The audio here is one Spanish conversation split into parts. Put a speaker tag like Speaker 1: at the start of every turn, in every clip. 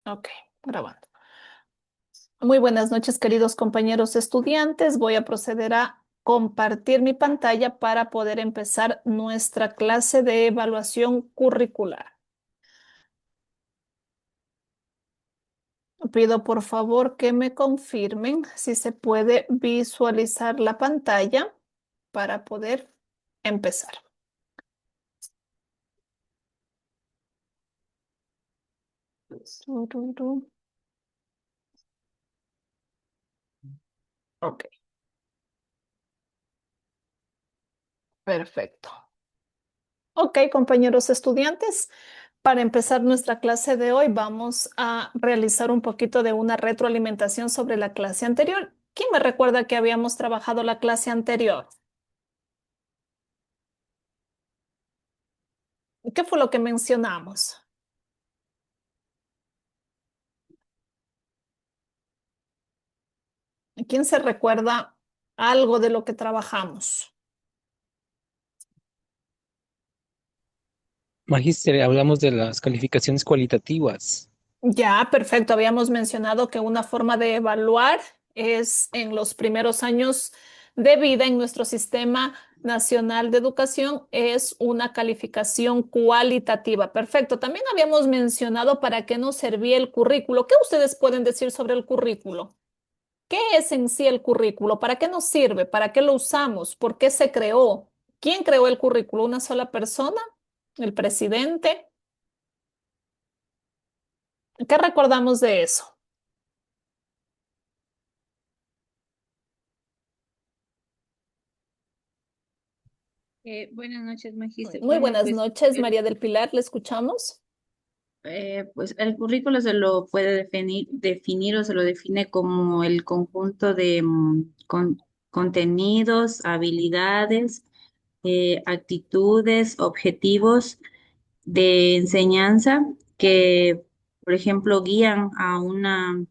Speaker 1: Ok, grabando. Muy buenas noches, queridos compañeros estudiantes. Voy a proceder a compartir mi pantalla para poder empezar nuestra clase de evaluación curricular. Pido por favor que me confirmen si se puede visualizar la pantalla para poder empezar. Tururú. Ok, perfecto. Ok, compañeros estudiantes. Para empezar nuestra clase de hoy, vamos a realizar un poquito de una retroalimentación sobre la clase anterior. ¿Quién me recuerda que habíamos trabajado la clase anterior? ¿Qué fue lo que mencionamos? ¿Quién se recuerda algo de lo que trabajamos?
Speaker 2: Magíster, hablamos de las calificaciones cualitativas.
Speaker 1: Ya, perfecto. Habíamos mencionado que una forma de evaluar es en los primeros años de vida en nuestro sistema nacional de educación es una calificación cualitativa. Perfecto. También habíamos mencionado para qué nos servía el currículo. ¿Qué ustedes pueden decir sobre el currículo? ¿Qué es en sí el currículo? ¿Para qué nos sirve? ¿Para qué lo usamos? ¿Por qué se creó? ¿Quién creó el currículo? ¿Una sola persona? ¿El presidente? ¿Qué recordamos de eso?
Speaker 3: Buenas noches, Magíster.
Speaker 1: Muy
Speaker 3: Bueno,
Speaker 1: buenas
Speaker 3: pues,
Speaker 1: noches, María del Pilar, ¿le escuchamos?
Speaker 3: pues el currículo se lo puede definir o se lo define como el conjunto de contenidos, habilidades, actitudes, objetivos de enseñanza que, por ejemplo, guían a una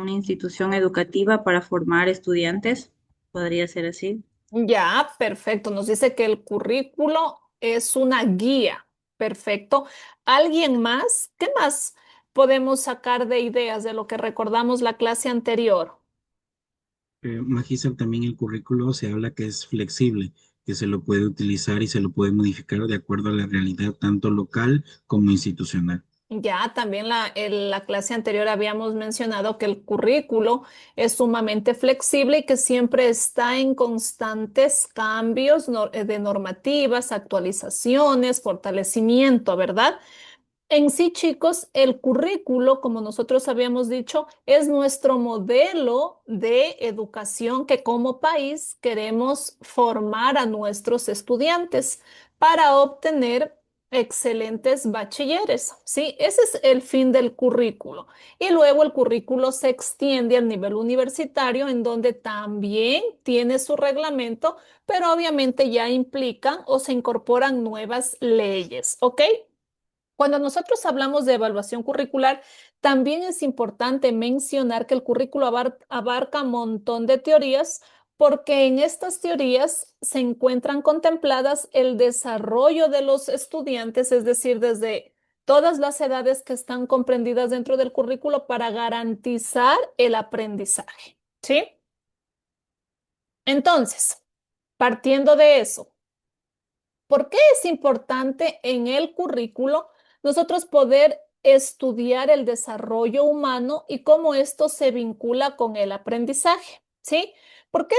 Speaker 3: institución educativa para formar estudiantes. Podría ser así.
Speaker 1: Ya, perfecto. Nos dice que el currículo es una guía. Perfecto. ¿Alguien más? ¿Qué más podemos sacar de ideas de lo que recordamos la clase anterior?
Speaker 4: Magíster, también el currículo se habla que es flexible, que se lo puede utilizar y se lo puede modificar de acuerdo a la realidad tanto local como institucional.
Speaker 1: Ya, también en la clase anterior habíamos mencionado que el currículo es sumamente flexible y que siempre está en constantes cambios de normativas, actualizaciones, fortalecimiento, ¿verdad? En sí, chicos, el currículo, como nosotros habíamos dicho, es nuestro modelo de educación que como país queremos formar a nuestros estudiantes para obtener excelentes bachilleres. Sí, ese es el fin del currículo. Y luego el currículo se extiende al nivel universitario, en donde también tiene su reglamento, pero obviamente ya implican o se incorporan nuevas leyes. ¿Ok? Cuando nosotros hablamos de evaluación curricular, también es importante mencionar que el currículo abarca un montón de teorías porque en estas teorías se encuentran contempladas el desarrollo de los estudiantes, es decir, desde todas las edades que están comprendidas dentro del currículo para garantizar el aprendizaje. ¿Sí? Entonces, partiendo de eso. ¿Por qué es importante en el currículo nosotros poder estudiar el desarrollo humano y cómo esto se vincula con el aprendizaje? ¿Sí? ¿Por qué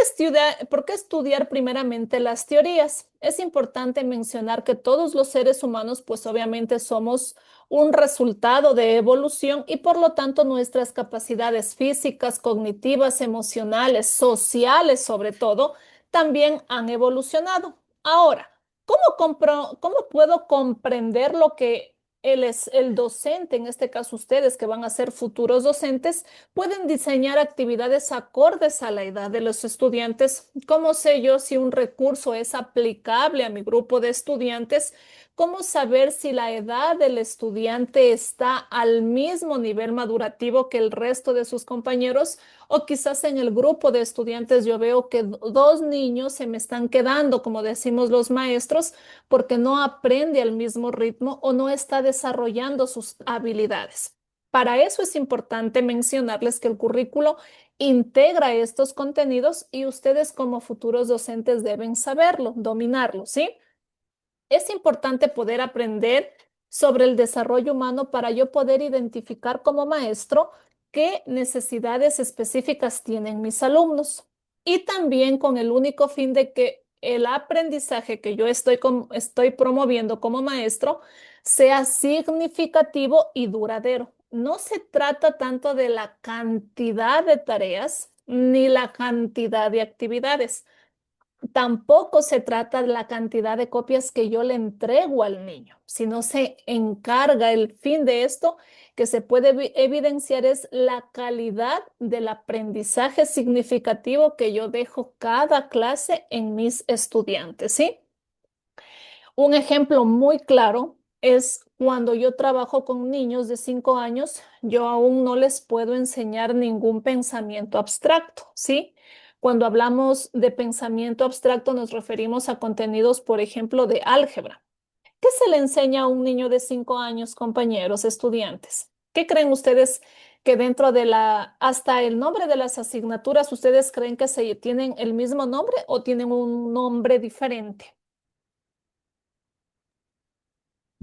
Speaker 1: estudiar primeramente las teorías? Es importante mencionar que todos los seres humanos, pues obviamente somos un resultado de evolución y por lo tanto nuestras capacidades físicas, cognitivas, emocionales, sociales sobre todo, también han evolucionado. Ahora, ¿cómo puedo comprender lo que el docente, en este caso ustedes que van a ser futuros docentes, pueden diseñar actividades acordes a la edad de los estudiantes? ¿Cómo sé yo si un recurso es aplicable a mi grupo de estudiantes? ¿Cómo saber si la edad del estudiante está al mismo nivel madurativo que el resto de sus compañeros? O quizás en el grupo de estudiantes yo veo que dos niños se me están quedando, como decimos los maestros, porque no aprende al mismo ritmo o no está desarrollando sus habilidades. Para eso es importante mencionarles que el currículo integra estos contenidos y ustedes como futuros docentes deben saberlo, dominarlo, ¿sí? Es importante poder aprender sobre el desarrollo humano para yo poder identificar como maestro qué necesidades específicas tienen mis alumnos. Y también con el único fin de que el aprendizaje que yo estoy promoviendo como maestro sea significativo y duradero. No se trata tanto de la cantidad de tareas ni la cantidad de actividades. Tampoco se trata de la cantidad de copias que yo le entrego al niño, sino se encarga el fin de esto que se puede evidenciar es la calidad del aprendizaje significativo que yo dejo cada clase en mis estudiantes, ¿sí? Un ejemplo muy claro es cuando yo trabajo con niños de 5 años, yo aún no les puedo enseñar ningún pensamiento abstracto, ¿sí? Cuando hablamos de pensamiento abstracto nos referimos a contenidos, por ejemplo, de álgebra. ¿Qué se le enseña a un niño de 5 años, compañeros, estudiantes? ¿Qué creen ustedes que dentro de hasta el nombre de las asignaturas, ustedes creen que se tienen el mismo nombre o tienen un nombre diferente?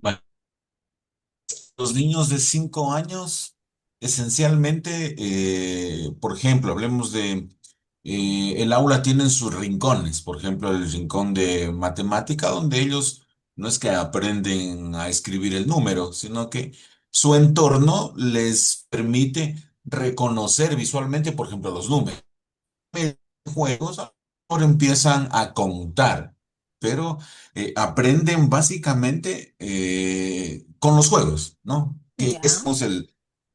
Speaker 5: Bueno, los niños de 5 años, esencialmente, por ejemplo, hablemos de el aula tiene sus rincones, por ejemplo, el rincón de matemática, donde ellos no es que aprenden a escribir el número, sino que su entorno les permite reconocer visualmente, por ejemplo, los números juegos, ahora empiezan a contar, pero aprenden básicamente con los juegos, ¿no? Que es
Speaker 1: Ya.
Speaker 5: como la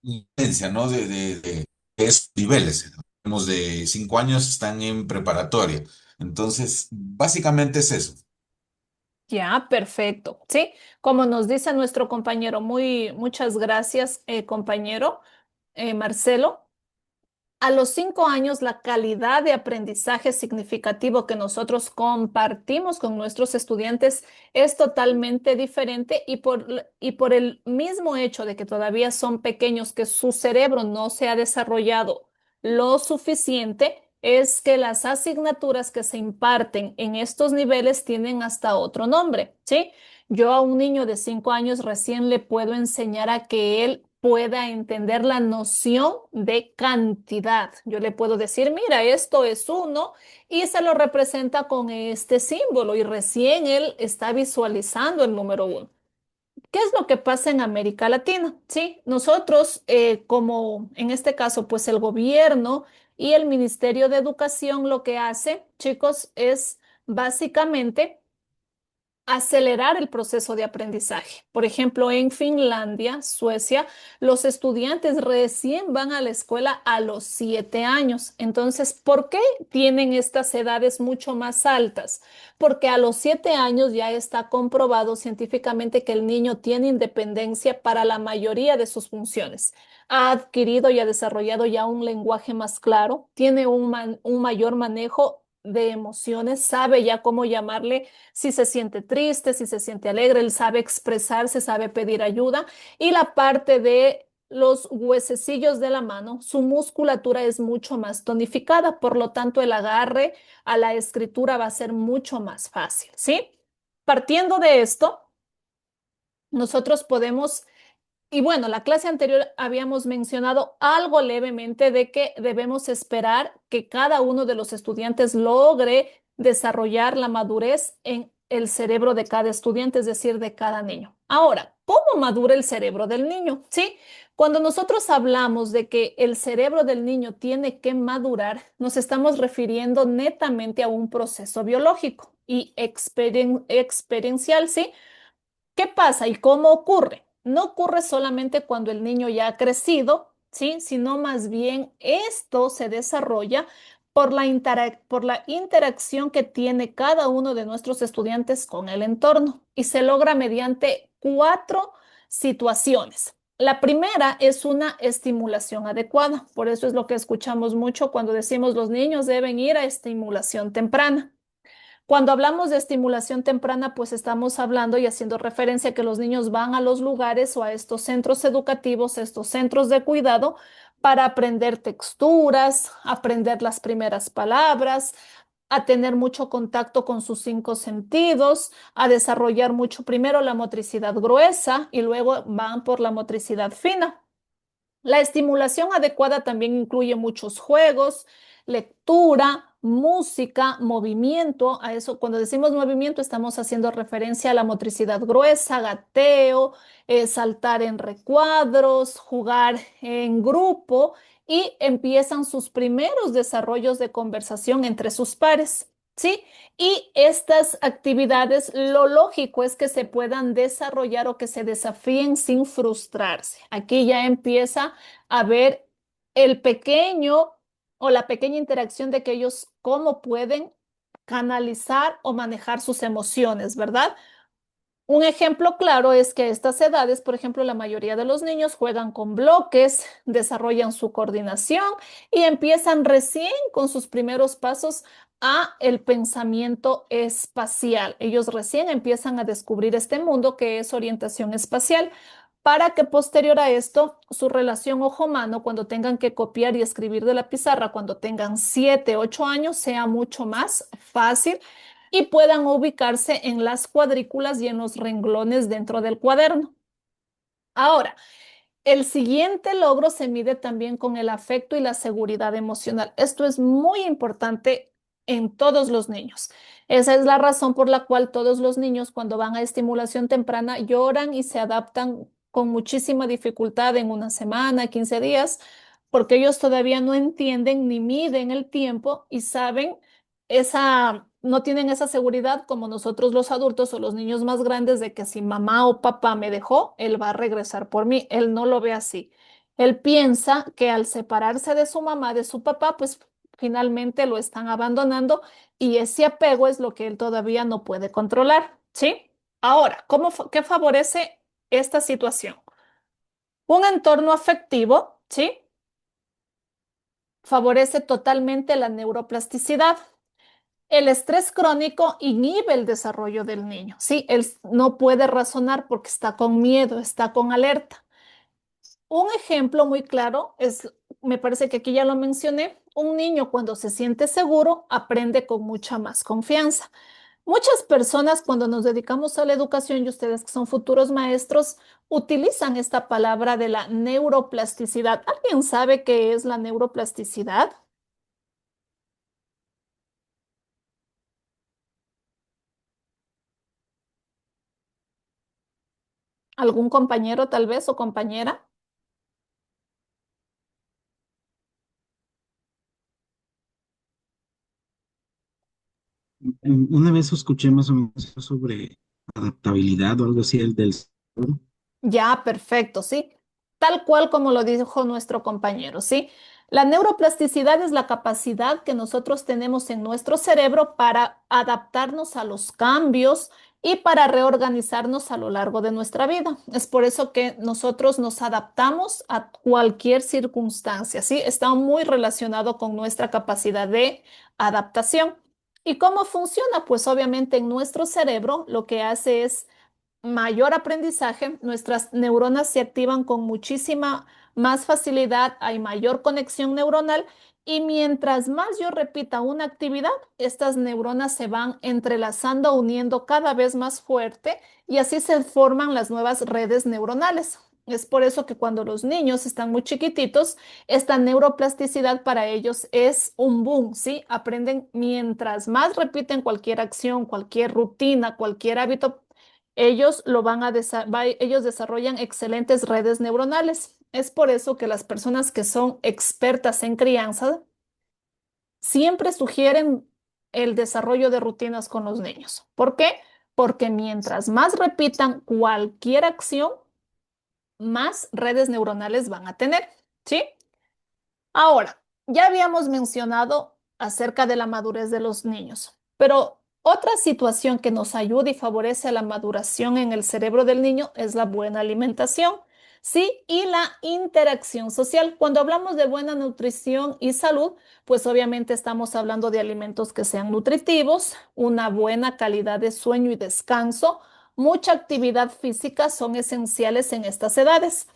Speaker 5: diferencia, ¿no? De esos niveles. Los de 5 años están en preparatoria. Entonces, básicamente es eso.
Speaker 1: Ya, perfecto. Sí, como nos dice nuestro compañero, muchas gracias, compañero Marcelo. A los 5 años, la calidad de aprendizaje significativo que nosotros compartimos con nuestros estudiantes es totalmente diferente y por el mismo hecho de que todavía son pequeños, que su cerebro no se ha desarrollado lo suficiente, es que las asignaturas que se imparten en estos niveles tienen hasta otro nombre, ¿sí? Yo a un niño de 5 años recién le puedo enseñar a que él pueda entender la noción de cantidad. Yo le puedo decir, mira, esto es uno y se lo representa con este símbolo y recién él está visualizando el número uno. ¿Qué es lo que pasa en América Latina? Sí, nosotros, como en este caso, pues el gobierno y el Ministerio de Educación lo que hace, chicos, es básicamente acelerar el proceso de aprendizaje. Por ejemplo, en Finlandia, Suecia, los estudiantes recién van a la escuela a los 7 años. Entonces, ¿por qué tienen estas edades mucho más altas? Porque a los 7 años ya está comprobado científicamente que el niño tiene independencia para la mayoría de sus funciones. Ha adquirido y ha desarrollado ya un lenguaje más claro, tiene un mayor manejo de emociones, sabe ya cómo llamarle si se siente triste, si se siente alegre, él sabe expresarse, sabe pedir ayuda. Y la parte de los huesecillos de la mano, su musculatura es mucho más tonificada, por lo tanto el agarre a la escritura va a ser mucho más fácil, ¿sí? Partiendo de esto, nosotros podemos y bueno, la clase anterior habíamos mencionado algo levemente de que debemos esperar que cada uno de los estudiantes logre desarrollar la madurez en el cerebro de cada estudiante, es decir, de cada niño. Ahora, ¿cómo madura el cerebro del niño? Sí, cuando nosotros hablamos de que el cerebro del niño tiene que madurar, nos estamos refiriendo netamente a un proceso biológico y experiencial, ¿sí? ¿Qué pasa y cómo ocurre? No ocurre solamente cuando el niño ya ha crecido, ¿sí? Sino más bien esto se desarrolla por la interacción que tiene cada uno de nuestros estudiantes con el entorno y se logra mediante 4 situaciones. La primera es una estimulación adecuada, por eso es lo que escuchamos mucho cuando decimos los niños deben ir a estimulación temprana. Cuando hablamos de estimulación temprana, pues estamos hablando y haciendo referencia a que los niños van a los lugares o a estos centros educativos, estos centros de cuidado, para aprender texturas, aprender las primeras palabras, a tener mucho contacto con sus cinco sentidos, a desarrollar mucho primero la motricidad gruesa y luego van por la motricidad fina. La estimulación adecuada también incluye muchos juegos, lectura, música, movimiento. A eso, cuando decimos movimiento, estamos haciendo referencia a la motricidad gruesa, gateo, saltar en recuadros, jugar en grupo y empiezan sus primeros desarrollos de conversación entre sus pares. ¿Sí? Y estas actividades, lo lógico es que se puedan desarrollar o que se desafíen sin frustrarse. Aquí ya empieza a ver el pequeño o la pequeña interacción de que ellos cómo pueden canalizar o manejar sus emociones, ¿verdad? Un ejemplo claro es que a estas edades, por ejemplo, la mayoría de los niños juegan con bloques, desarrollan su coordinación y empiezan recién con sus primeros pasos a el pensamiento espacial. Ellos recién empiezan a descubrir este mundo que es orientación espacial para que posterior a esto su relación ojo-mano, cuando tengan que copiar y escribir de la pizarra, cuando tengan 7, 8 años, sea mucho más fácil y puedan ubicarse en las cuadrículas y en los renglones dentro del cuaderno. Ahora, el siguiente logro se mide también con el afecto y la seguridad emocional. Esto es muy importante en todos los niños. Esa es la razón por la cual todos los niños cuando van a estimulación temprana lloran y se adaptan con muchísima dificultad en una semana, 15 días, porque ellos todavía no entienden ni miden el tiempo y saben no tienen esa seguridad como nosotros los adultos o los niños más grandes de que si mamá o papá me dejó, él va a regresar por mí. Él no lo ve así. Él piensa que al separarse de su mamá, de su papá, pues finalmente lo están abandonando y ese apego es lo que él todavía no puede controlar, ¿sí? Ahora, ¿qué favorece esta situación? Un entorno afectivo, ¿sí? Favorece totalmente la neuroplasticidad. El estrés crónico inhibe el desarrollo del niño, ¿sí? Él no puede razonar porque está con miedo, está con alerta. Un ejemplo muy claro es, me parece que aquí ya lo mencioné, un niño cuando se siente seguro aprende con mucha más confianza. Muchas personas cuando nos dedicamos a la educación y ustedes que son futuros maestros utilizan esta palabra de la neuroplasticidad. ¿Alguien sabe qué es la neuroplasticidad? ¿Algún compañero tal vez o compañera?
Speaker 4: Una vez escuché más o menos sobre adaptabilidad o algo así del cerebro.
Speaker 1: Ya, perfecto, sí. Tal cual como lo dijo nuestro compañero, ¿sí? La neuroplasticidad es la capacidad que nosotros tenemos en nuestro cerebro para adaptarnos a los cambios y para reorganizarnos a lo largo de nuestra vida. Es por eso que nosotros nos adaptamos a cualquier circunstancia, ¿sí? Está muy relacionado con nuestra capacidad de adaptación. ¿Y cómo funciona? Pues obviamente en nuestro cerebro lo que hace es mayor aprendizaje, nuestras neuronas se activan con muchísima más facilidad, hay mayor conexión neuronal y mientras más yo repita una actividad, estas neuronas se van entrelazando, uniendo cada vez más fuerte y así se forman las nuevas redes neuronales. Es por eso que cuando los niños están muy chiquititos, esta neuroplasticidad para ellos es un boom, ¿sí? Aprenden mientras más repiten cualquier acción, cualquier rutina, cualquier hábito ellos ellos desarrollan excelentes redes neuronales. Es por eso que las personas que son expertas en crianza siempre sugieren el desarrollo de rutinas con los niños. ¿Por qué? Porque mientras más repitan cualquier acción, más redes neuronales van a tener, ¿sí? Ahora, ya habíamos mencionado acerca de la madurez de los niños, pero otra situación que nos ayuda y favorece a la maduración en el cerebro del niño es la buena alimentación. Sí, y la interacción social. Cuando hablamos de buena nutrición y salud, pues obviamente estamos hablando de alimentos que sean nutritivos, una buena calidad de sueño y descanso, mucha actividad física son esenciales en estas edades.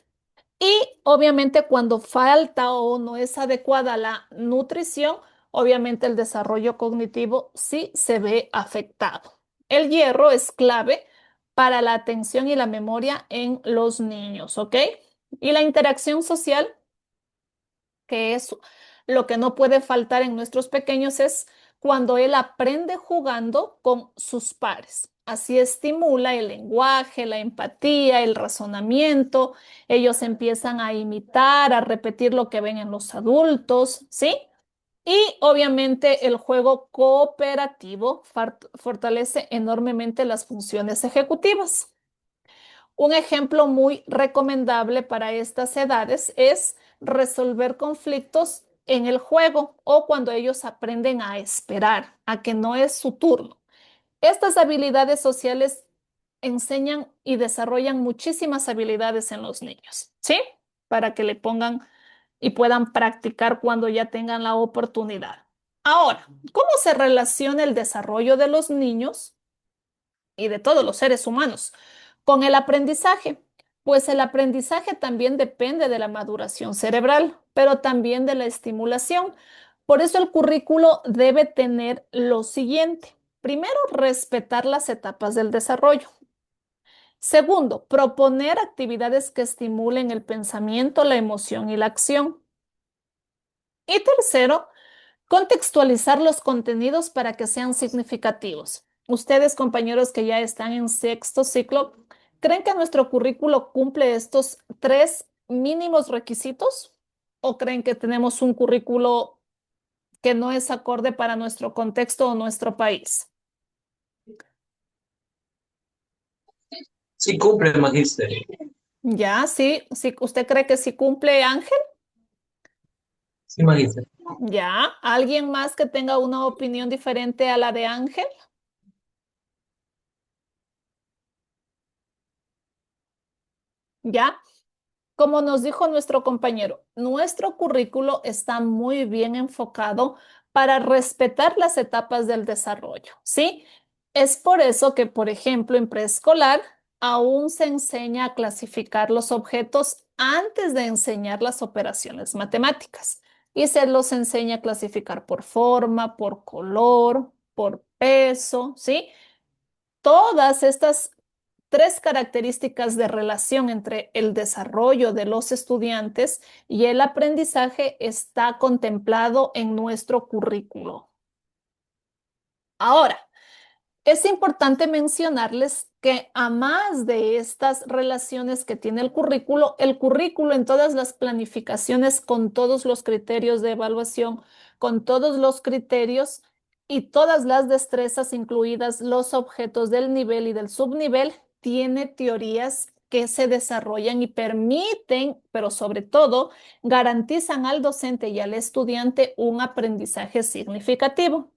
Speaker 1: Y obviamente cuando falta o no es adecuada la nutrición, obviamente el desarrollo cognitivo sí se ve afectado. El hierro es clave para la atención y la memoria en los niños, ¿ok? Y la interacción social, que es lo que no puede faltar en nuestros pequeños, es cuando él aprende jugando con sus pares. Así estimula el lenguaje, la empatía, el razonamiento. Ellos empiezan a imitar, a repetir lo que ven en los adultos, ¿sí? Y obviamente el juego cooperativo fortalece enormemente las funciones ejecutivas. Un ejemplo muy recomendable para estas edades es resolver conflictos en el juego o cuando ellos aprenden a esperar, a que no es su turno. Estas habilidades sociales enseñan y desarrollan muchísimas habilidades en los niños, ¿sí? Para que le pongan y puedan practicar cuando ya tengan la oportunidad. Ahora, ¿cómo se relaciona el desarrollo de los niños y de todos los seres humanos con el aprendizaje? Pues el aprendizaje también depende de la maduración cerebral, pero también de la estimulación. Por eso el currículo debe tener lo siguiente. Primero, respetar las etapas del desarrollo. Segundo, proponer actividades que estimulen el pensamiento, la emoción y la acción. Y tercero, contextualizar los contenidos para que sean significativos. Ustedes, compañeros que ya están en sexto ciclo, ¿creen que nuestro currículo cumple estos tres mínimos requisitos? ¿O creen que tenemos un currículo que no es acorde para nuestro contexto o nuestro país?
Speaker 6: Sí cumple, magíster.
Speaker 1: Ya, sí, sí, ¿usted cree que sí cumple, Ángel?
Speaker 6: Sí, magíster.
Speaker 1: Ya, ¿alguien más que tenga una opinión diferente a la de Ángel? Ya. Como nos dijo nuestro compañero, nuestro currículo está muy bien enfocado para respetar las etapas del desarrollo, ¿sí? Es por eso que, por ejemplo, en preescolar aún se enseña a clasificar los objetos antes de enseñar las operaciones matemáticas. Y se los enseña a clasificar por forma, por color, por peso, ¿sí? Todas estas tres características de relación entre el desarrollo de los estudiantes y el aprendizaje está contemplado en nuestro currículo. Ahora, es importante mencionarles que a más de estas relaciones que tiene el currículo en todas las planificaciones con todos los criterios de evaluación, con todos los criterios y todas las destrezas, incluidas los objetos del nivel y del subnivel, tiene teorías que se desarrollan y permiten, pero sobre todo, garantizan al docente y al estudiante un aprendizaje significativo.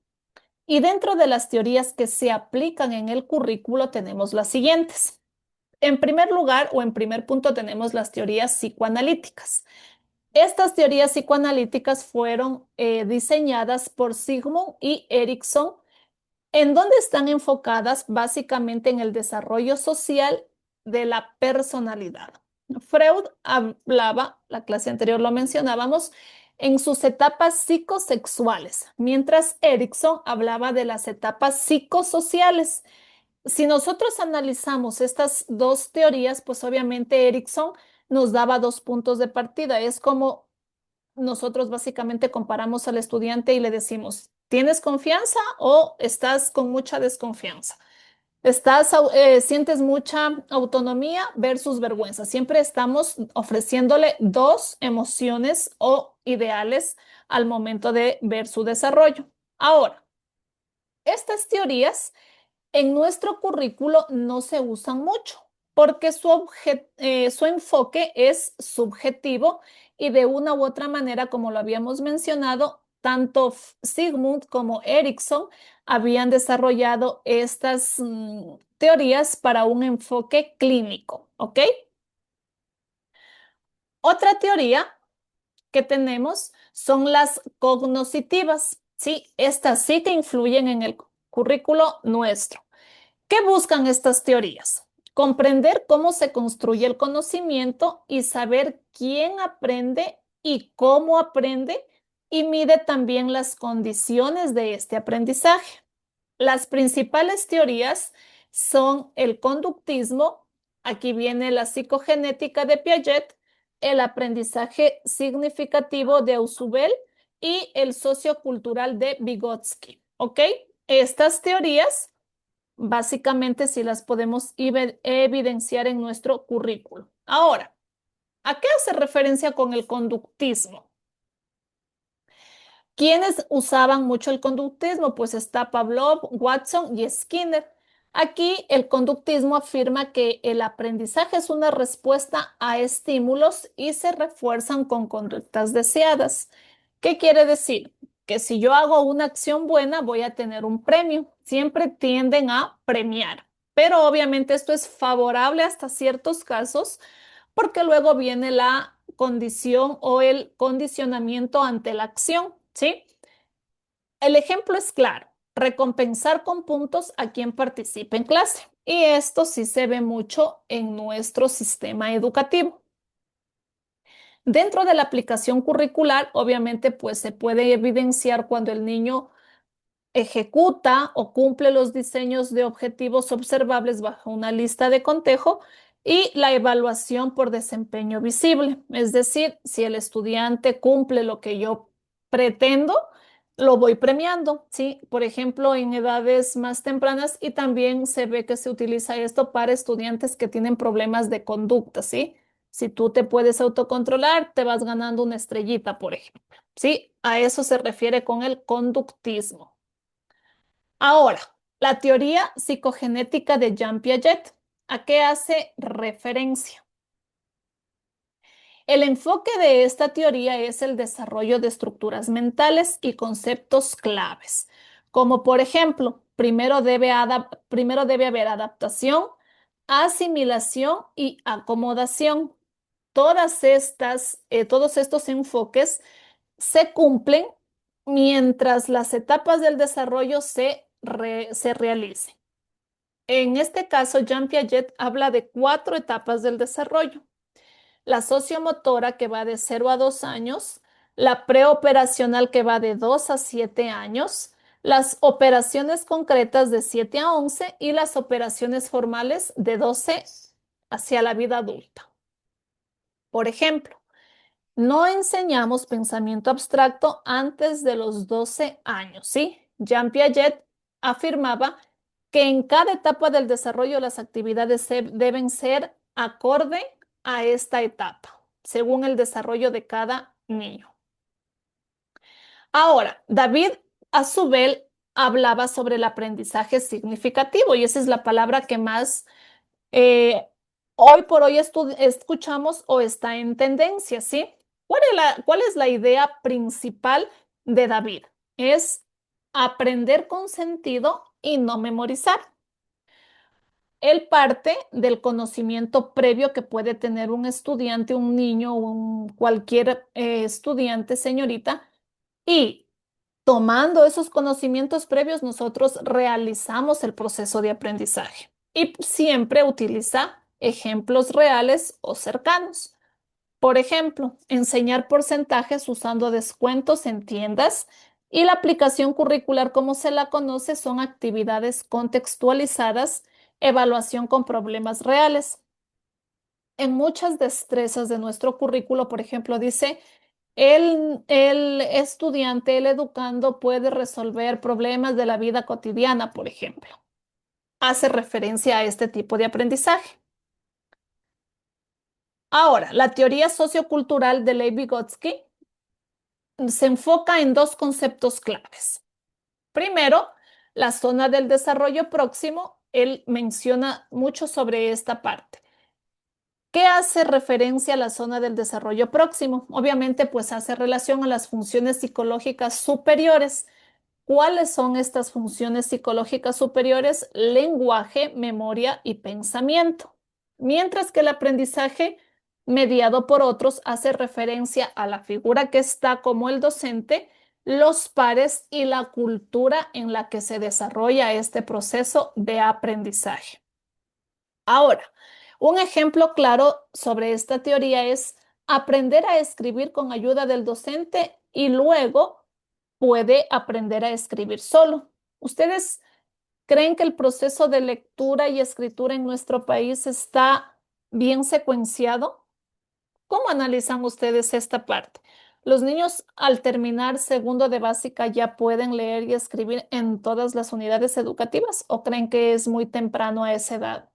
Speaker 1: Y dentro de las teorías que se aplican en el currículo tenemos las siguientes. En primer lugar o en primer punto tenemos las teorías psicoanalíticas. Estas teorías psicoanalíticas fueron diseñadas por Sigmund y Erickson, en donde están enfocadas básicamente en el desarrollo social de la personalidad. Freud hablaba, la clase anterior lo mencionábamos, en sus etapas psicosexuales, mientras Erickson hablaba de las etapas psicosociales. Si nosotros analizamos estas dos teorías, pues obviamente Erickson nos daba dos puntos de partida. Es como nosotros básicamente comparamos al estudiante y le decimos, ¿tienes confianza o estás con mucha desconfianza? Sientes mucha autonomía versus vergüenza. Siempre estamos ofreciéndole dos emociones o ideales al momento de ver su desarrollo. Ahora, estas teorías en nuestro currículo no se usan mucho porque su enfoque es subjetivo y de una u otra manera, como lo habíamos mencionado, tanto Sigmund como Erickson habían desarrollado estas teorías para un enfoque clínico, ¿ok? Otra teoría que tenemos son las cognoscitivas, ¿sí? Estas sí que influyen en el currículo nuestro. ¿Qué buscan estas teorías? Comprender cómo se construye el conocimiento y saber quién aprende y cómo aprende y mide también las condiciones de este aprendizaje. Las principales teorías son el conductismo, aquí viene la psicogenética de Piaget, el aprendizaje significativo de Ausubel y el sociocultural de Vygotsky. ¿Ok? Estas teorías básicamente sí las podemos evidenciar en nuestro currículo. Ahora, ¿a qué hace referencia con el conductismo? ¿Quiénes usaban mucho el conductismo? Pues está Pavlov, Watson y Skinner. Aquí el conductismo afirma que el aprendizaje es una respuesta a estímulos y se refuerzan con conductas deseadas. ¿Qué quiere decir? Que si yo hago una acción buena, voy a tener un premio. Siempre tienden a premiar. Pero obviamente esto es favorable hasta ciertos casos porque luego viene la condición o el condicionamiento ante la acción, ¿sí? El ejemplo es claro, recompensar con puntos a quien participe en clase. Y esto sí se ve mucho en nuestro sistema educativo. Dentro de la aplicación curricular, obviamente, pues se puede evidenciar cuando el niño ejecuta o cumple los diseños de objetivos observables bajo una lista de cotejo y la evaluación por desempeño visible. Es decir, si el estudiante cumple lo que yo pretendo, lo voy premiando, ¿sí? Por ejemplo, en edades más tempranas y también se ve que se utiliza esto para estudiantes que tienen problemas de conducta, ¿sí? Si tú te puedes autocontrolar, te vas ganando una estrellita, por ejemplo, ¿sí? A eso se refiere con el conductismo. Ahora, la teoría psicogenética de Jean Piaget, ¿a qué hace referencia? El enfoque de esta teoría es el desarrollo de estructuras mentales y conceptos claves, como por ejemplo, primero debe haber adaptación, asimilación y acomodación. Todos estos enfoques se cumplen mientras las etapas del desarrollo se realicen. En este caso, Jean Piaget habla de 4 etapas del desarrollo. La sociomotora, que va de 0 a 2 años, la preoperacional, que va de 2 a 7 años, las operaciones concretas de 7 a 11 y las operaciones formales de 12 hacia la vida adulta. Por ejemplo, no enseñamos pensamiento abstracto antes de los 12 años, ¿sí? Jean Piaget afirmaba que en cada etapa del desarrollo las actividades deben ser acorde a esta etapa, según el desarrollo de cada niño. Ahora, David Azubel hablaba sobre el aprendizaje significativo y esa es la palabra que más eh, hoy por hoy escuchamos o está en tendencia, ¿sí? ¿Cuál es la idea principal de David? Es aprender con sentido y no memorizar. Él parte del conocimiento previo que puede tener un estudiante, un niño, cualquier estudiante, señorita, y tomando esos conocimientos previos, nosotros realizamos el proceso de aprendizaje y siempre utiliza ejemplos reales o cercanos. Por ejemplo, enseñar porcentajes usando descuentos en tiendas y la aplicación curricular como se la conoce son actividades contextualizadas, evaluación con problemas reales. En muchas destrezas de nuestro currículo, por ejemplo, dice el estudiante, el educando puede resolver problemas de la vida cotidiana, por ejemplo. Hace referencia a este tipo de aprendizaje. Ahora, la teoría sociocultural de Lev Vygotsky se enfoca en 2 conceptos claves. Primero, la zona del desarrollo próximo. Él menciona mucho sobre esta parte. ¿Qué hace referencia a la zona del desarrollo próximo? Obviamente, pues hace relación a las funciones psicológicas superiores. ¿Cuáles son estas funciones psicológicas superiores? Lenguaje, memoria y pensamiento. Mientras que el aprendizaje mediado por otros, hace referencia a la figura que está como el docente, los pares y la cultura en la que se desarrolla este proceso de aprendizaje. Ahora, un ejemplo claro sobre esta teoría es aprender a escribir con ayuda del docente y luego puede aprender a escribir solo. ¿Ustedes creen que el proceso de lectura y escritura en nuestro país está bien secuenciado? ¿Cómo analizan ustedes esta parte? ¿Los niños al terminar segundo de básica ya pueden leer y escribir en todas las unidades educativas o creen que es muy temprano a esa edad?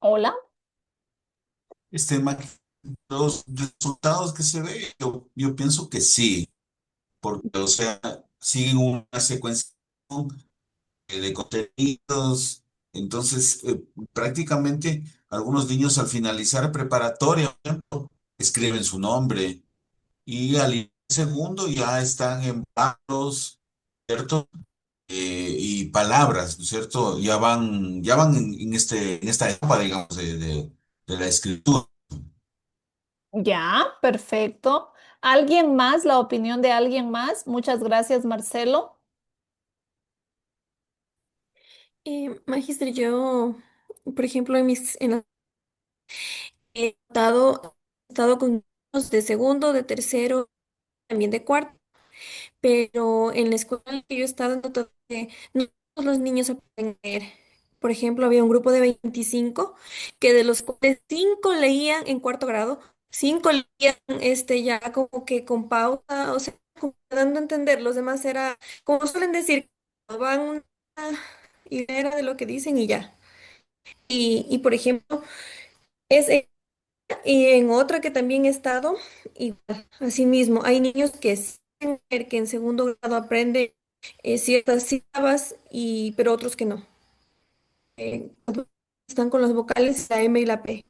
Speaker 1: Hola.
Speaker 5: Ma- los resultados que se ve, yo pienso que sí, porque, o sea, siguen una secuencia de contenidos. Entonces, prácticamente algunos niños al finalizar preparatoria, por ejemplo, escriben su nombre y al segundo ya están en palos, ¿cierto? Y palabras, ¿no es cierto? Ya van en esta etapa, digamos, de la escritura.
Speaker 1: Ya, perfecto. ¿Alguien más? ¿La opinión de alguien más? Muchas gracias, Marcelo.
Speaker 7: Magíster, yo, por ejemplo, he estado con niños de segundo, de tercero, también de cuarto, pero en la escuela en la que yo estaba noté que no todos los niños aprenden a leer. Por ejemplo, había un grupo de 25 que de los cuales 5 leían en cuarto grado, 5 leían ya como que con pausa, o sea, como dando a entender, los demás era, como suelen decir, van una idea de lo que dicen y ya. Y por ejemplo, es y en otra que también he estado, igual, así mismo, hay niños que sí pueden ver que en segundo grado aprenden ciertas sílabas, pero otros que no. Están con las vocales, la M y la P.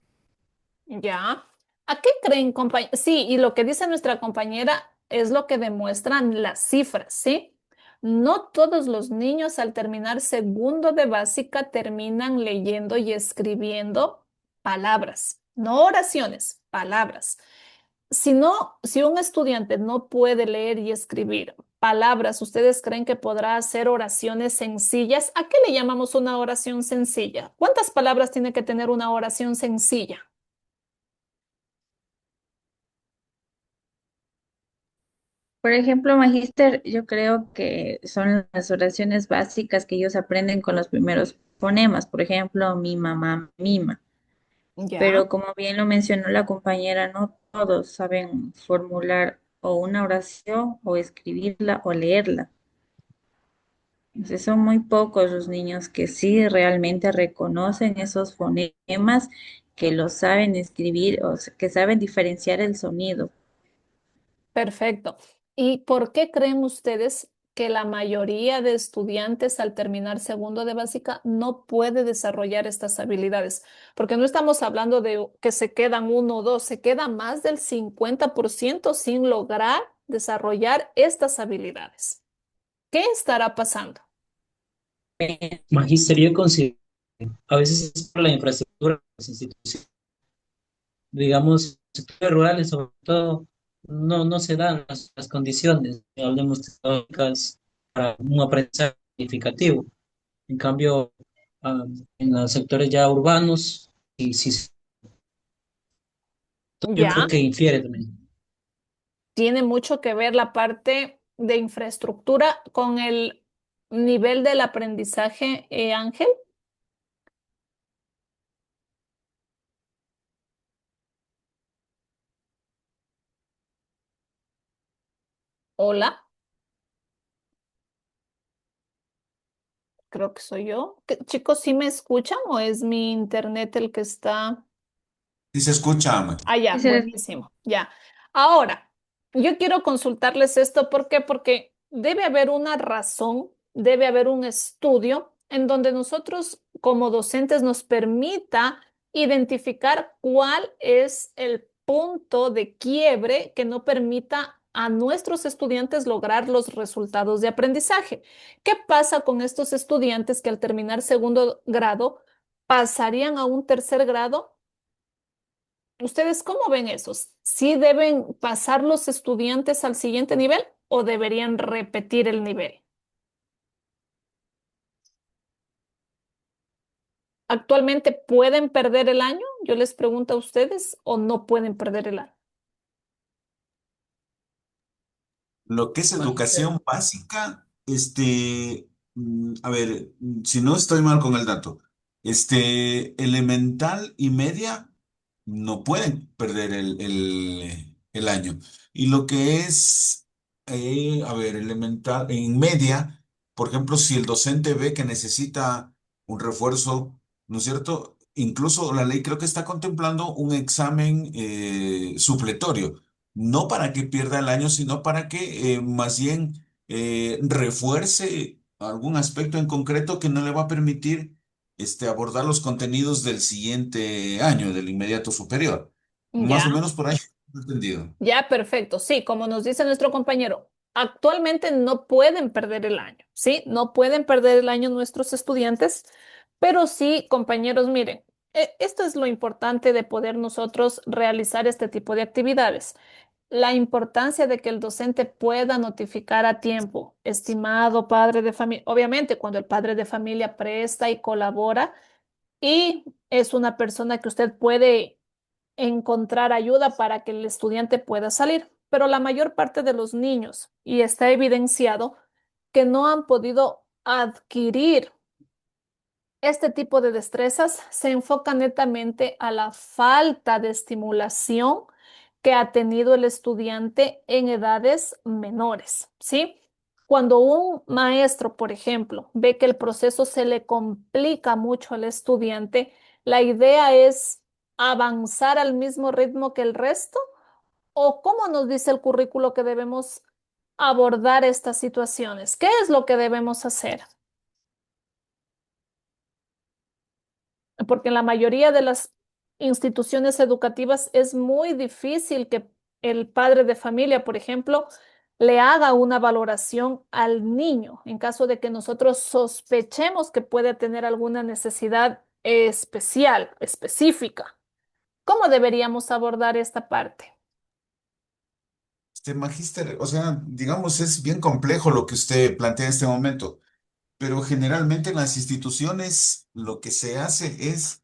Speaker 1: Ya. ¿A qué creen, compañeros? Sí, y lo que dice nuestra compañera es lo que demuestran las cifras, ¿sí? No todos los niños al terminar segundo de básica terminan leyendo y escribiendo palabras, no oraciones, palabras. Si un estudiante no puede leer y escribir palabras, ¿ustedes creen que podrá hacer oraciones sencillas? ¿A qué le llamamos una oración sencilla? ¿Cuántas palabras tiene que tener una oración sencilla?
Speaker 3: Por ejemplo, Magíster, yo creo que son las oraciones básicas que ellos aprenden con los primeros fonemas. Por ejemplo, mi mamá mima.
Speaker 1: Ya,
Speaker 3: Pero como bien lo mencionó la compañera, no todos saben formular o una oración o escribirla o leerla. Entonces son muy pocos los niños que sí realmente reconocen esos fonemas, que los saben escribir o que saben diferenciar el sonido.
Speaker 1: perfecto. ¿Y por qué creen ustedes que la mayoría de estudiantes al terminar segundo de básica no puede desarrollar estas habilidades? Porque no estamos hablando de que se quedan uno o dos, se queda más del 50% sin lograr desarrollar estas habilidades. ¿Qué estará pasando?
Speaker 6: Magíster, yo considero, a veces es por la infraestructura de las instituciones, digamos, sectores rurales sobre todo, no se dan las condiciones, hablemos tecnológicas para un aprendizaje significativo. En cambio, en los sectores ya urbanos, y sí, yo creo
Speaker 1: Ya,
Speaker 6: que infiere también.
Speaker 1: tiene mucho que ver la parte de infraestructura con el nivel del aprendizaje, Ángel. Hola, creo que soy yo. Chicos, ¿sí me escuchan o es mi internet el que está?
Speaker 5: Si se escucha, Ama.
Speaker 1: Ah, ya,
Speaker 3: Ese es-
Speaker 1: buenísimo, ya. Ahora, yo quiero consultarles esto, ¿por qué? Porque debe haber una razón, debe haber un estudio en donde nosotros como docentes nos permita identificar cuál es el punto de quiebre que no permita a nuestros estudiantes lograr los resultados de aprendizaje. ¿Qué pasa con estos estudiantes que al terminar segundo grado pasarían a un tercer grado? ¿Ustedes cómo ven eso? ¿Sí deben pasar los estudiantes al siguiente nivel o deberían repetir el nivel? ¿Actualmente pueden perder el año? Yo les pregunto a ustedes, ¿o no pueden perder el año?
Speaker 5: Lo que es
Speaker 6: Magíster,
Speaker 5: educación básica, a ver, si no estoy mal con el dato, elemental y media no pueden perder el año. Y lo que es, a ver, elemental, en media, por ejemplo, si el docente ve que necesita un refuerzo, ¿no es cierto? Incluso la ley creo que está contemplando un examen supletorio no para que pierda el año, sino para que más bien refuerce algún aspecto en concreto que no le va a permitir abordar los contenidos del siguiente año, del inmediato superior. Más o
Speaker 1: Ya.
Speaker 5: menos por ahí, entendido.
Speaker 1: Ya, perfecto. Sí, como nos dice nuestro compañero, actualmente no pueden perder el año, ¿sí? No pueden perder el año nuestros estudiantes, pero sí, compañeros, miren, esto es lo importante de poder nosotros realizar este tipo de actividades. La importancia de que el docente pueda notificar a tiempo, estimado padre de familia, obviamente cuando el padre de familia presta y colabora y es una persona que usted puede encontrar ayuda para que el estudiante pueda salir. Pero la mayor parte de los niños, y está evidenciado, que no han podido adquirir este tipo de destrezas, se enfoca netamente a la falta de estimulación que ha tenido el estudiante en edades menores, ¿sí? Cuando un maestro, por ejemplo, ve que el proceso se le complica mucho al estudiante, la idea es avanzar al mismo ritmo que el resto, o cómo nos dice el currículo que debemos abordar estas situaciones. ¿Qué es lo que debemos hacer? Porque en la mayoría de las instituciones educativas es muy difícil que el padre de familia, por ejemplo, le haga una valoración al niño en caso de que nosotros sospechemos que puede tener alguna necesidad especial, específica. ¿Cómo deberíamos abordar esta parte?
Speaker 5: Magíster, o sea, digamos, es bien complejo lo que usted plantea en este momento. Pero generalmente en las instituciones lo que se hace es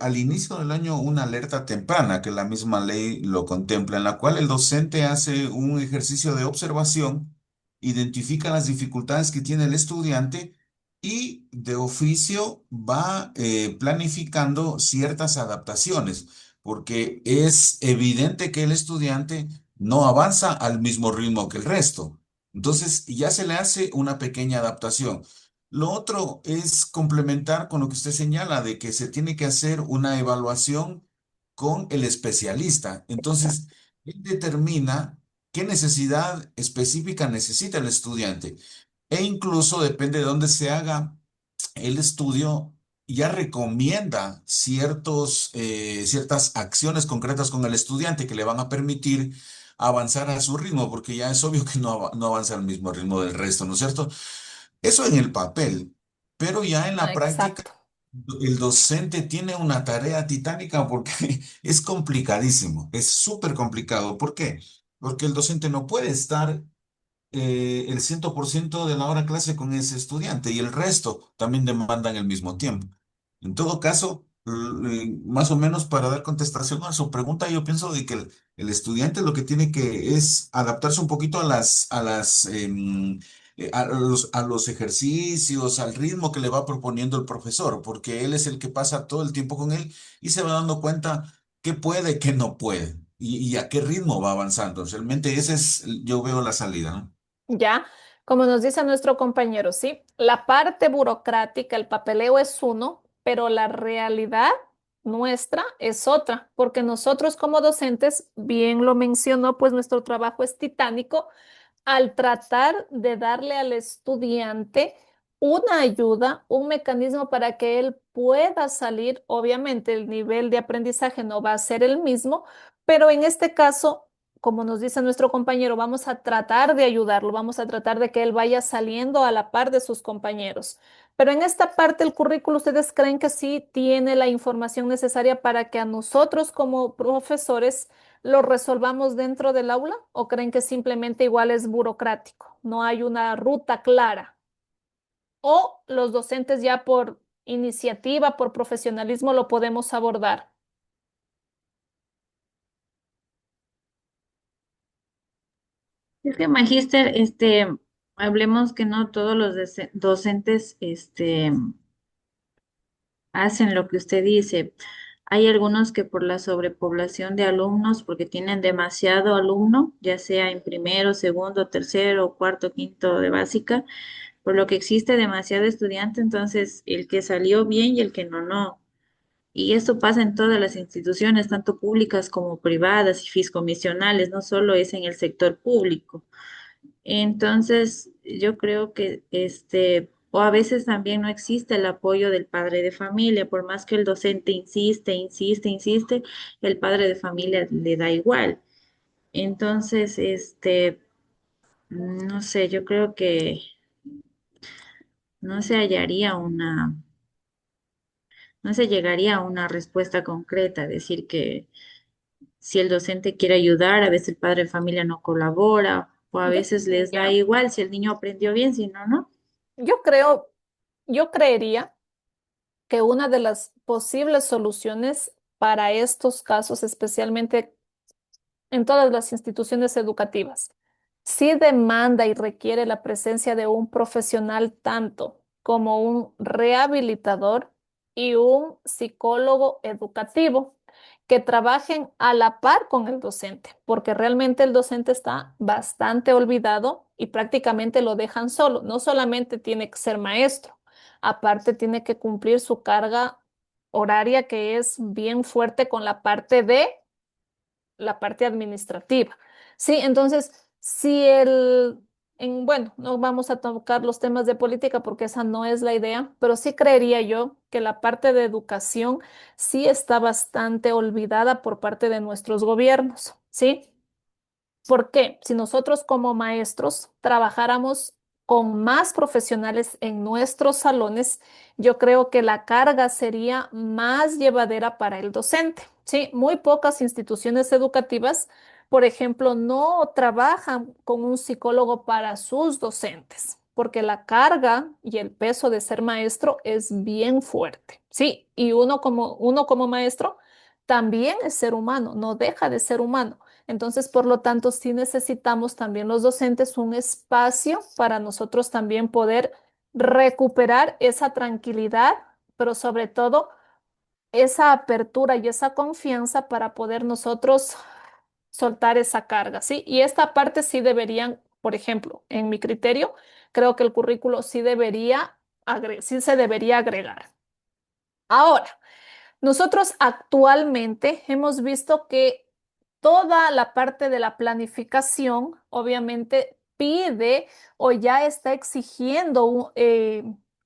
Speaker 5: al inicio del año una alerta temprana, que la misma ley lo contempla, en la cual el docente hace un ejercicio de observación, identifica las dificultades que tiene el estudiante y de oficio va planificando ciertas adaptaciones, porque es evidente que el estudiante no avanza al mismo ritmo que el resto. Entonces ya se le hace una pequeña adaptación. Lo otro es complementar con lo que usted señala de que se tiene que hacer una evaluación con el especialista. Entonces,
Speaker 1: Exacto.
Speaker 5: él determina qué necesidad específica necesita el estudiante. E incluso depende de dónde se haga el estudio, ya recomienda ciertas acciones concretas con el estudiante que le van a permitir avanzar a su ritmo, porque ya es obvio que no avanza al mismo ritmo del resto, ¿no es cierto? Eso en el papel, pero ya en
Speaker 1: Ah,
Speaker 5: la práctica,
Speaker 1: exacto.
Speaker 5: el docente tiene una tarea titánica porque es complicadísimo, es súper complicado. ¿Por qué? Porque el docente no puede estar el 100% de la hora clase con ese estudiante y el resto también demandan el mismo tiempo. En todo caso, más o menos para dar contestación a su pregunta, yo pienso de que el estudiante lo que tiene que es adaptarse un poquito a los ejercicios, al ritmo que le va proponiendo el profesor, porque él es el que pasa todo el tiempo con él y se va dando cuenta qué puede, qué no puede y a qué ritmo va avanzando. Realmente ese es, yo veo la salida, ¿no?
Speaker 1: Ya, como nos dice nuestro compañero, sí, la parte burocrática, el papeleo es uno, pero la realidad nuestra es otra, porque nosotros como docentes, bien lo mencionó, pues nuestro trabajo es titánico al tratar de darle al estudiante una ayuda, un mecanismo para que él pueda salir. Obviamente el nivel de aprendizaje no va a ser el mismo, pero en este caso como nos dice nuestro compañero, vamos a tratar de ayudarlo, vamos a tratar de que él vaya saliendo a la par de sus compañeros. Pero en esta parte del currículo, ¿ustedes creen que sí tiene la información necesaria para que a nosotros como profesores lo resolvamos dentro del aula? ¿O creen que simplemente igual es burocrático? No hay una ruta clara. ¿O los docentes ya por iniciativa, por profesionalismo lo podemos abordar?
Speaker 3: Es que magíster, hablemos que no todos los docentes, hacen lo que usted dice. Hay algunos que por la sobrepoblación de alumnos, porque tienen demasiado alumno, ya sea en primero, segundo, tercero, cuarto, quinto de básica, por lo que existe demasiado estudiante, entonces el que salió bien y el que no, no. Y esto pasa en todas las instituciones, tanto públicas como privadas y fiscomisionales, no solo es en el sector público. Entonces, yo creo que o a veces también no existe el apoyo del padre de familia, por más que el docente insiste, insiste, insiste, el padre de familia le da igual. Entonces, no sé, yo creo que no se hallaría no se llegaría a una respuesta concreta, decir que si el docente quiere ayudar, a veces el padre de familia no colabora, o a
Speaker 1: Yo
Speaker 3: veces les da
Speaker 1: creería,
Speaker 3: igual si el niño aprendió bien, si no, no.
Speaker 1: yo creo, yo creería que una de las posibles soluciones para estos casos, especialmente en todas las instituciones educativas, sí demanda y requiere la presencia de un profesional tanto como un rehabilitador y un psicólogo educativo que trabajen a la par con el docente, porque realmente el docente está bastante olvidado y prácticamente lo dejan solo. No solamente tiene que ser maestro, aparte tiene que cumplir su carga horaria que es bien fuerte con la parte administrativa. Sí, entonces, si bueno, no vamos a tocar los temas de política porque esa no es la idea, pero sí creería yo que la parte de educación sí está bastante olvidada por parte de nuestros gobiernos, ¿sí? ¿Por qué? Si nosotros como maestros trabajáramos con más profesionales en nuestros salones, yo creo que la carga sería más llevadera para el docente. Sí, muy pocas instituciones educativas, por ejemplo, no trabajan con un psicólogo para sus docentes, porque la carga y el peso de ser maestro es bien fuerte. Sí, y uno como maestro también es ser humano, no deja de ser humano. Entonces, por lo tanto, sí necesitamos también los docentes un espacio para nosotros también poder recuperar esa tranquilidad, pero sobre todo esa apertura y esa confianza para poder nosotros soltar esa carga, ¿sí? Y esta parte sí deberían, por ejemplo, en mi criterio, creo que el currículo sí se debería agregar. Ahora, nosotros actualmente hemos visto que toda la parte de la planificación obviamente pide o ya está exigiendo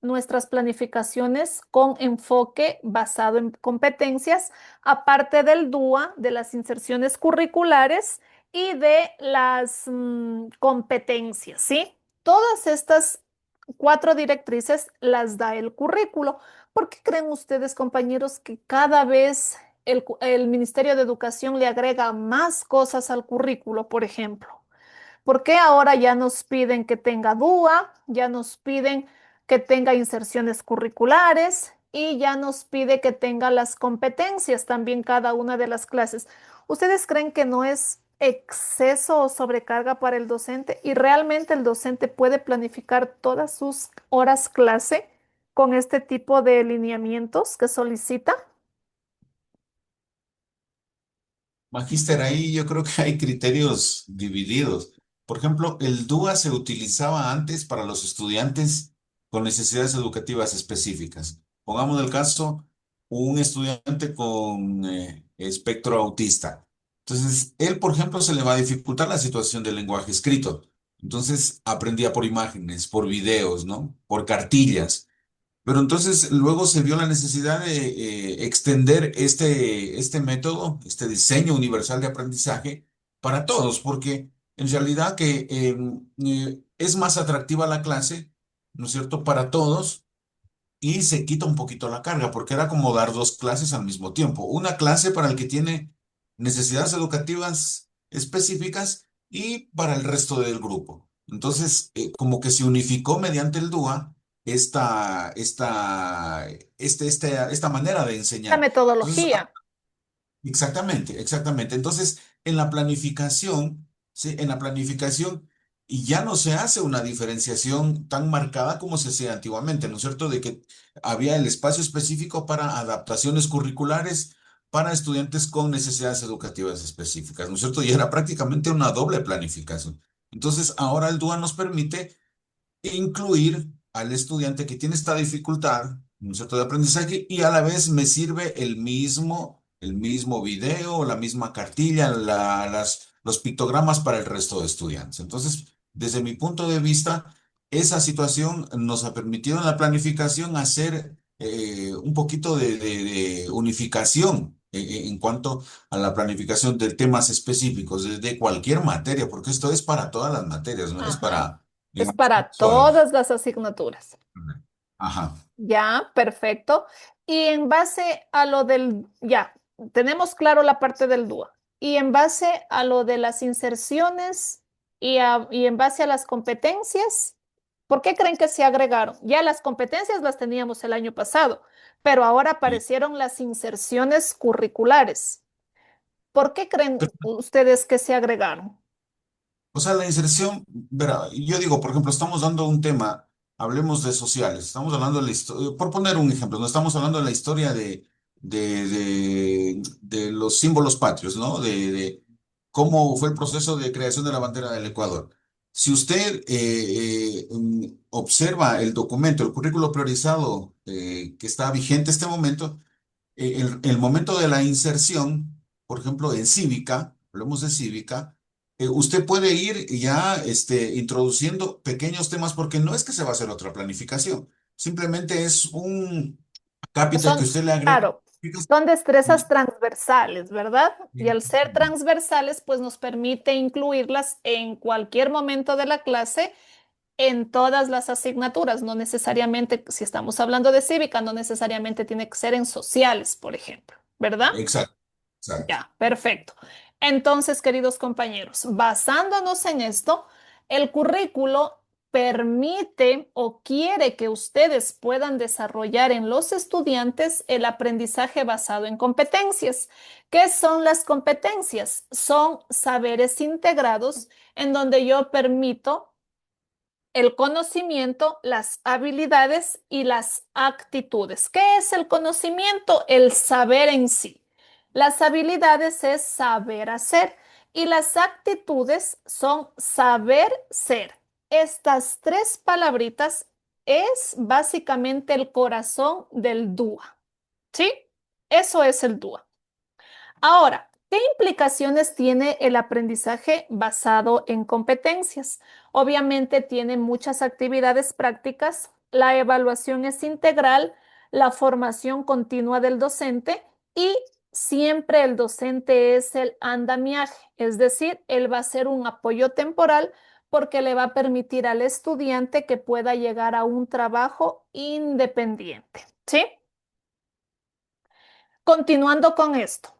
Speaker 1: nuestras planificaciones con enfoque basado en competencias, aparte del DUA, de las inserciones curriculares y de las competencias, ¿sí? Todas estas cuatro directrices las da el currículo. ¿Por qué creen ustedes, compañeros, que cada vez el Ministerio de Educación le agrega más cosas al currículo, por ejemplo? ¿Por qué ahora ya nos piden que tenga DUA, ya nos piden que tenga inserciones curriculares y ya nos pide que tenga las competencias también cada una de las clases? ¿Ustedes creen que no es exceso o sobrecarga para el docente y realmente el docente puede planificar todas sus horas clase con este tipo de lineamientos que solicita?
Speaker 5: Magíster, ahí yo creo que hay criterios divididos. Por ejemplo, el DUA se utilizaba antes para los estudiantes con necesidades educativas específicas. Pongamos el caso, un estudiante con espectro autista. Entonces, él, por ejemplo, se le va a dificultar la situación del lenguaje escrito. Entonces, aprendía por imágenes, por videos, ¿no? Por cartillas. Pero entonces luego se vio la necesidad de extender este método, este diseño universal de aprendizaje para todos, porque en realidad que es más atractiva la clase, ¿no es cierto?, para todos y se quita un poquito la carga, porque era como dar dos clases al mismo tiempo. Una clase para el que tiene necesidades educativas específicas y para el resto del grupo. Entonces, como que se unificó mediante el DUA esta manera de
Speaker 1: La
Speaker 5: enseñar. Entonces,
Speaker 1: metodología.
Speaker 5: exactamente, exactamente. Entonces, en la planificación, ¿sí? En la planificación, y ya no se hace una diferenciación tan marcada como se hacía antiguamente, ¿no es cierto? De que había el espacio específico para adaptaciones curriculares para estudiantes con necesidades educativas específicas, ¿no es cierto? Y era prácticamente una doble planificación. Entonces, ahora el DUA nos permite incluir al estudiante que tiene esta dificultad, un cierto de aprendizaje, y a la vez me sirve el mismo video, la misma cartilla, los pictogramas para el resto de estudiantes. Entonces, desde mi punto de vista, esa situación nos ha permitido en la planificación hacer un poquito de unificación en cuanto a la planificación de temas específicos de cualquier materia, porque esto es para todas las materias, no es
Speaker 1: Ajá.
Speaker 5: para
Speaker 1: Es
Speaker 5: digamos,
Speaker 1: para
Speaker 5: solo.
Speaker 1: todas las asignaturas.
Speaker 5: Ajá.
Speaker 1: Ya, perfecto. Y en base a lo ya, tenemos claro la parte del DUA. Y en base a lo de las inserciones y en base a las competencias, ¿por qué creen que se agregaron? Ya las competencias las teníamos el año pasado, pero ahora
Speaker 5: Sí.
Speaker 1: aparecieron las inserciones curriculares. ¿Por qué creen ustedes que se agregaron?
Speaker 5: O sea, la inserción, verá, yo digo, por ejemplo, estamos dando un tema, hablemos de sociales, estamos hablando de la historia, por poner un ejemplo, no estamos hablando de la historia de los símbolos patrios, ¿no? De cómo fue el proceso de creación de la bandera del Ecuador. Si usted observa el documento, el currículo priorizado que está vigente en este momento, el momento de la inserción, por ejemplo, en cívica, hablemos de cívica, usted puede ir ya introduciendo pequeños temas porque no es que se va a hacer otra planificación, simplemente es un cápita que
Speaker 1: Son,
Speaker 5: usted le agrega.
Speaker 1: claro, son destrezas transversales, ¿verdad? Y al ser
Speaker 5: Sí.
Speaker 1: transversales, pues nos permite incluirlas en cualquier momento de la clase, en todas las asignaturas, no necesariamente, si estamos hablando de cívica, no necesariamente tiene que ser en sociales, por ejemplo, ¿verdad?
Speaker 5: Exacto, exacto.
Speaker 1: Ya, perfecto. Entonces, queridos compañeros, basándonos en esto, el currículo permite o quiere que ustedes puedan desarrollar en los estudiantes el aprendizaje basado en competencias. ¿Qué son las competencias? Son saberes integrados en donde yo permito el conocimiento, las habilidades y las actitudes. ¿Qué es el conocimiento? El saber en sí. Las habilidades es saber hacer y las actitudes son saber ser. Estas tres palabritas es básicamente el corazón del DUA. ¿Sí? Eso es el DUA. Ahora, ¿qué implicaciones tiene el aprendizaje basado en competencias? Obviamente tiene muchas actividades prácticas, la evaluación es integral, la formación continua del docente y siempre el docente es el andamiaje, es decir, él va a ser un apoyo temporal porque le va a permitir al estudiante que pueda llegar a un trabajo independiente. ¿Sí? Continuando con esto,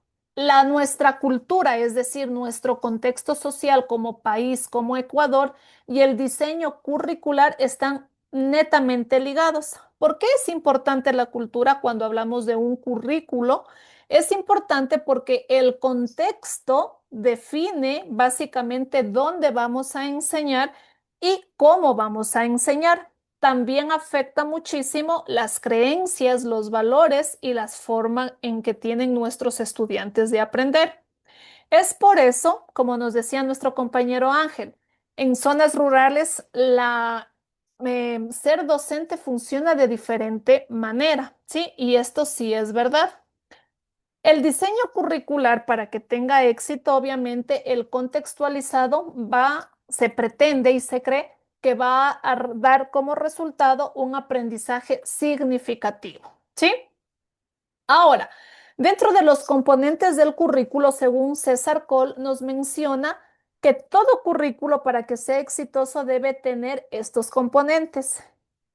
Speaker 1: nuestra cultura, es decir, nuestro contexto social como país, como Ecuador, y el diseño curricular están netamente ligados. ¿Por qué es importante la cultura cuando hablamos de un currículo? Es importante porque el contexto define básicamente dónde vamos a enseñar y cómo vamos a enseñar. También afecta muchísimo las creencias, los valores y las formas en que tienen nuestros estudiantes de aprender. Es por eso, como nos decía nuestro compañero Ángel, en zonas rurales ser docente funciona de diferente manera, ¿sí? Y esto sí es verdad. El diseño curricular, para que tenga éxito, obviamente, el contextualizado se pretende y se cree que va a dar como resultado un aprendizaje significativo, ¿sí? Ahora, Dentro de los componentes del currículo, según César Cole, nos menciona que todo currículo para que sea exitoso debe tener estos componentes.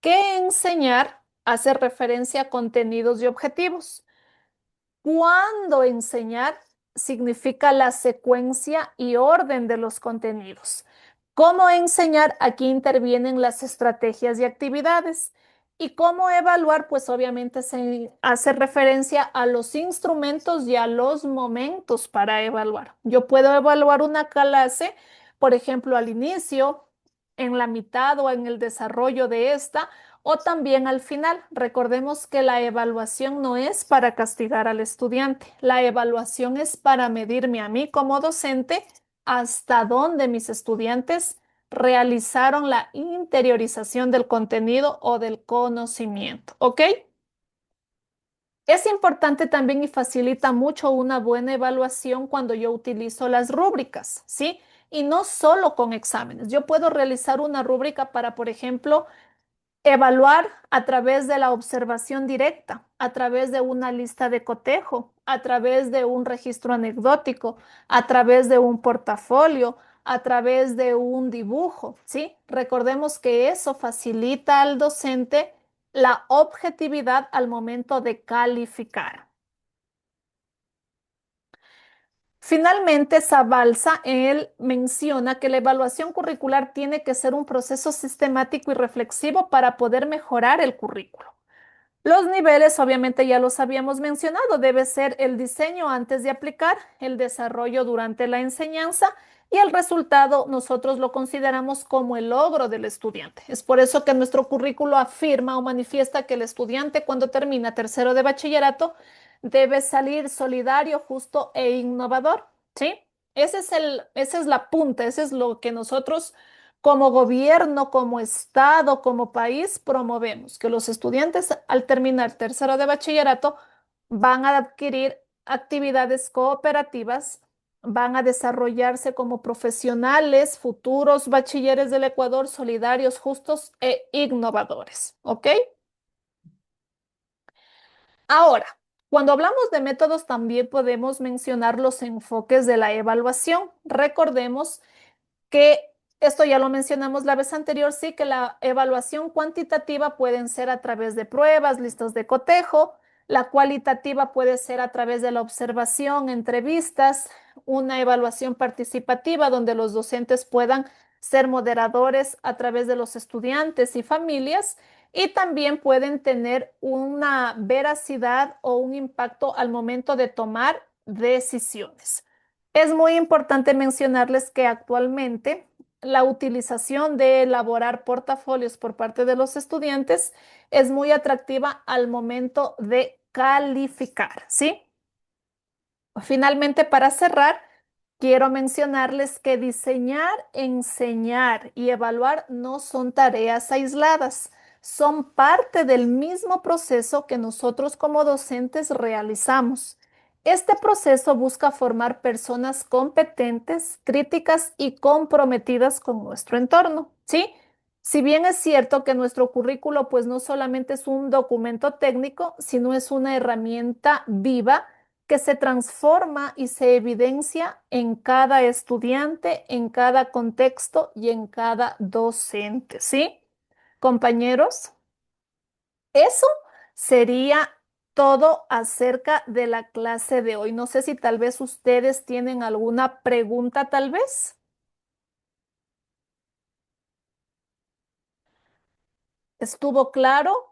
Speaker 1: ¿Qué enseñar? Hace referencia a contenidos y objetivos. Cuando enseñar significa la secuencia y orden de los contenidos. Cómo enseñar, aquí intervienen las estrategias y actividades. Y cómo evaluar, pues obviamente se hace referencia a los instrumentos y a los momentos para evaluar. Yo puedo evaluar una clase, por ejemplo, al inicio, en la mitad o en el desarrollo de esta o también al final. Recordemos que la evaluación no es para castigar al estudiante. La evaluación es para medirme a mí como docente hasta dónde mis estudiantes realizaron la interiorización del contenido o del conocimiento. ¿Ok? Es importante también y facilita mucho una buena evaluación cuando yo utilizo las rúbricas, ¿sí? Y no solo con exámenes. Yo puedo realizar una rúbrica para, por ejemplo, evaluar a través de la observación directa, a través de una lista de cotejo, a través de un registro anecdótico, a través de un portafolio, a través de un dibujo, ¿sí? Recordemos que eso facilita al docente la objetividad al momento de calificar. Finalmente, Zabalza, él menciona que la evaluación curricular tiene que ser un proceso sistemático y reflexivo para poder mejorar el currículo. Los niveles, obviamente ya los habíamos mencionado, debe ser el diseño antes de aplicar, el desarrollo durante la enseñanza y el resultado nosotros lo consideramos como el logro del estudiante. Es por eso que nuestro currículo afirma o manifiesta que el estudiante cuando termina tercero de bachillerato debe salir solidario, justo e innovador, ¿sí? Esa es la punta, ese es lo que nosotros como gobierno, como Estado, como país, promovemos que los estudiantes al terminar tercero de bachillerato van a adquirir actividades cooperativas, van a desarrollarse como profesionales, futuros bachilleres del Ecuador, solidarios, justos e innovadores. ¿Ok? Ahora, cuando hablamos de métodos, también podemos mencionar los enfoques de la evaluación. Recordemos que esto ya lo mencionamos la vez anterior, sí, que la evaluación cuantitativa pueden ser a través de pruebas, listas de cotejo, la cualitativa puede ser a través de la observación, entrevistas, una evaluación participativa donde los docentes puedan ser moderadores a través de los estudiantes y familias y también pueden tener una veracidad o un impacto al momento de tomar decisiones. Es muy importante mencionarles que actualmente la utilización de elaborar portafolios por parte de los estudiantes es muy atractiva al momento de calificar, ¿sí? Finalmente, para cerrar, quiero mencionarles que diseñar, enseñar y evaluar no son tareas aisladas, son parte del mismo proceso que nosotros como docentes realizamos. Este proceso busca formar personas competentes, críticas y comprometidas con nuestro entorno, ¿sí? Si bien es cierto que nuestro currículo pues no solamente es un documento técnico, sino es una herramienta viva que se transforma y se evidencia en cada estudiante, en cada contexto y en cada docente, ¿sí? Compañeros, eso sería todo acerca de la clase de hoy. No sé si tal vez ustedes tienen alguna pregunta, tal vez. ¿Estuvo claro?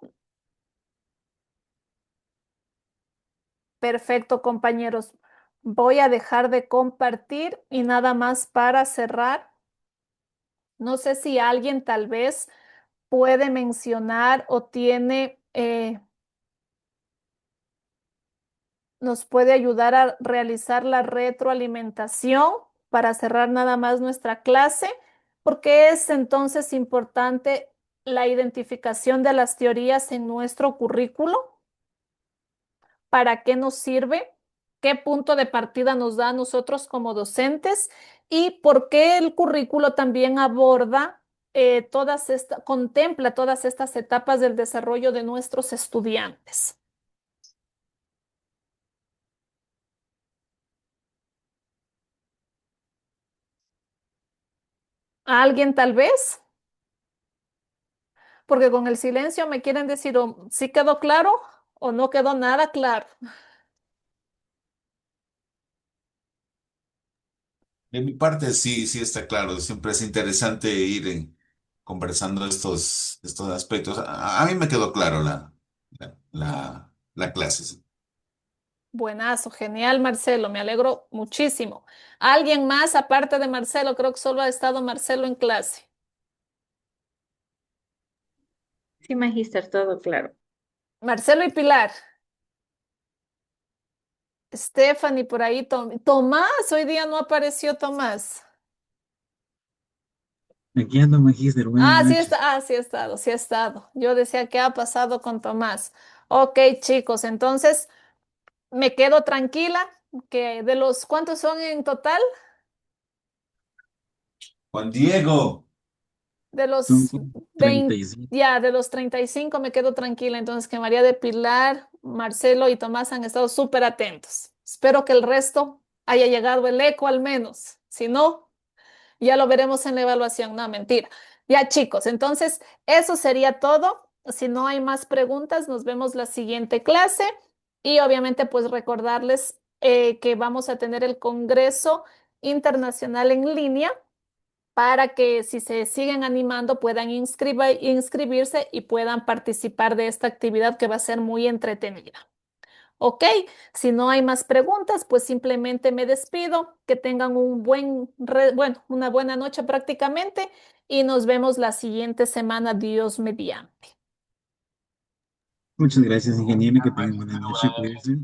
Speaker 1: Perfecto, compañeros. Voy a dejar de compartir y nada más para cerrar. No sé si alguien tal vez puede mencionar o tiene, nos puede ayudar a realizar la retroalimentación para cerrar nada más nuestra clase, porque es entonces importante la identificación de las teorías en nuestro currículo. ¿Para qué nos sirve? ¿Qué punto de partida nos da a nosotros como docentes? ¿Y por qué el currículo también aborda contempla todas estas etapas del desarrollo de nuestros estudiantes? ¿Alguien tal vez? Porque con el silencio me quieren decir o sí quedó claro o no quedó nada claro.
Speaker 5: De mi parte, sí, sí está claro. Siempre es interesante ir conversando estos aspectos. A mí me quedó claro la clase. Sí.
Speaker 1: Buenazo, genial, Marcelo, me alegro muchísimo. ¿Alguien más aparte de Marcelo? Creo que solo ha estado Marcelo en clase.
Speaker 3: Sí, magíster, todo claro.
Speaker 1: Marcelo y Pilar. Stephanie por ahí. Tomás, hoy día no apareció Tomás.
Speaker 4: Aquí ando, magíster. Buenas noches.
Speaker 1: Sí ha estado, sí ha estado. Yo decía, ¿qué ha pasado con Tomás? Ok, chicos, entonces me quedo tranquila que de los, ¿cuántos son en total?
Speaker 5: Juan Diego,
Speaker 1: De
Speaker 4: Son
Speaker 1: los
Speaker 4: como
Speaker 1: 20,
Speaker 4: 35.
Speaker 1: ya, de los 35 me quedo tranquila. Entonces, que María de Pilar, Marcelo y Tomás han estado súper atentos. Espero que el resto haya llegado el eco al menos. Si no, ya lo veremos en la evaluación. No, mentira. Ya, chicos, entonces eso sería todo. Si no hay más preguntas, nos vemos la siguiente clase. Y obviamente, pues recordarles que vamos a tener el Congreso Internacional en línea para que si se siguen animando puedan inscribirse y puedan participar de esta actividad que va a ser muy entretenida. Ok, si no hay más preguntas, pues simplemente me despido. Que tengan bueno, una buena noche prácticamente y nos vemos la siguiente semana, Dios mediante.
Speaker 4: Muchas gracias, ingeniero. Que tengan buena noche. Cuídense.